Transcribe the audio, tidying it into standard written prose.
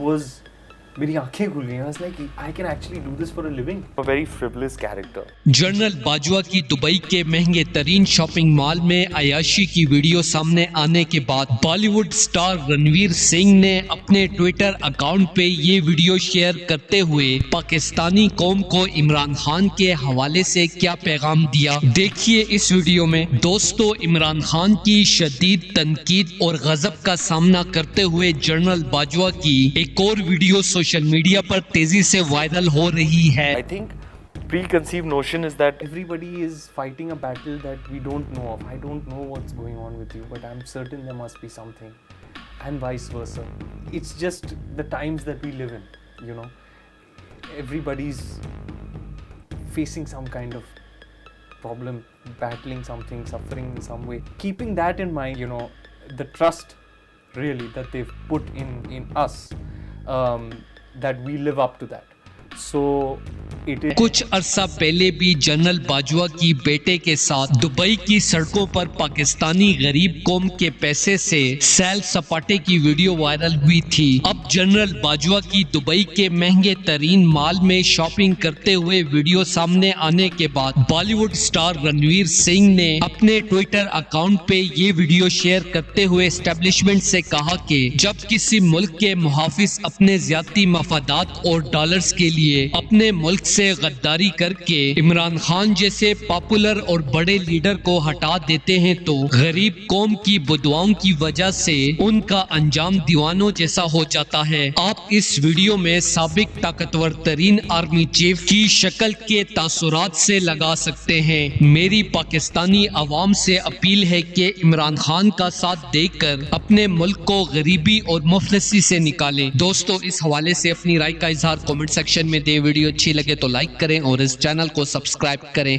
was मेरी आंखें खुल गई. I was like, I can actually do this for a living. A very frivolous character. General Bajwa की Dubai के महंगे तरीन शॉपिंग मॉल में अयाशी की वीडियो सामने आने के बाद बॉलीवुड स्टार रणवीर सिंह ने अपने ट्विटर अकाउंट पे ये वीडियो शेयर करते हुए पाकिस्तानी कौम को इमरान खान के हवाले से क्या पैगाम दिया, देखिए इस वीडियो में. दोस्तों, इमरान खान की शदीद तनकीद और गजब का सामना करते हुए जनरल बाजवा की एक और वीडियो सोशल मीडिया पर तेजी से वायरल हो रही है. I think preconceived notion is that Everybody is fighting a battle that we don't know of. I don't know what's going on with you, but I'm certain there must be something, and vice versa. It's just the times that we live in, you know. Everybody's facing some kind of problem, battling something, suffering in some way. Keeping that in mind, you know, the trust really that they've put in us, that we live up to that. So it is. कुछ अरसा पहले भी general Bajwa की बेटे के साथ Dubai की सड़कों पर पाकिस्तानी गरीब कौम के पैसे से सैल सपाटे की वीडियो वायरल हुई थी. अब जनरल बाजवा की दुबई के महंगे तरीन मॉल में शॉपिंग करते हुए वीडियो सामने आने के बाद बॉलीवुड स्टार रणवीर सिंह ने अपने ट्विटर अकाउंट पे ये वीडियो शेयर करते हुए एस्टेब्लिशमेंट से कहा कि जब किसी मुल्क के मुहाफिज अपने ज्यादती मफादात और डॉलर्स के लिए अपने मुल्क से गद्दारी करके इमरान खान जैसे पॉपुलर और बड़े लीडर को हटा देते हैं तो गरीब कौम की बदुआओं की वजह से उनका अंजाम दीवानों जैसा हो जाता है. आप इस वीडियो में साबिक ताकतवर तरीन आर्मी चीफ की शक्ल के तासुरात से लगा सकते हैं. मेरी पाकिस्तानी अवाम से अपील है कि इमरान खान का साथ देकर अपने मुल्क को गरीबी और मुफलिसी से निकालें. दोस्तों, इस हवाले से अपनी राय का इजहार कमेंट सेक्शन में दे. वीडियो अच्छी लगे तो लाइक करें और इस चैनल को सब्सक्राइब करें.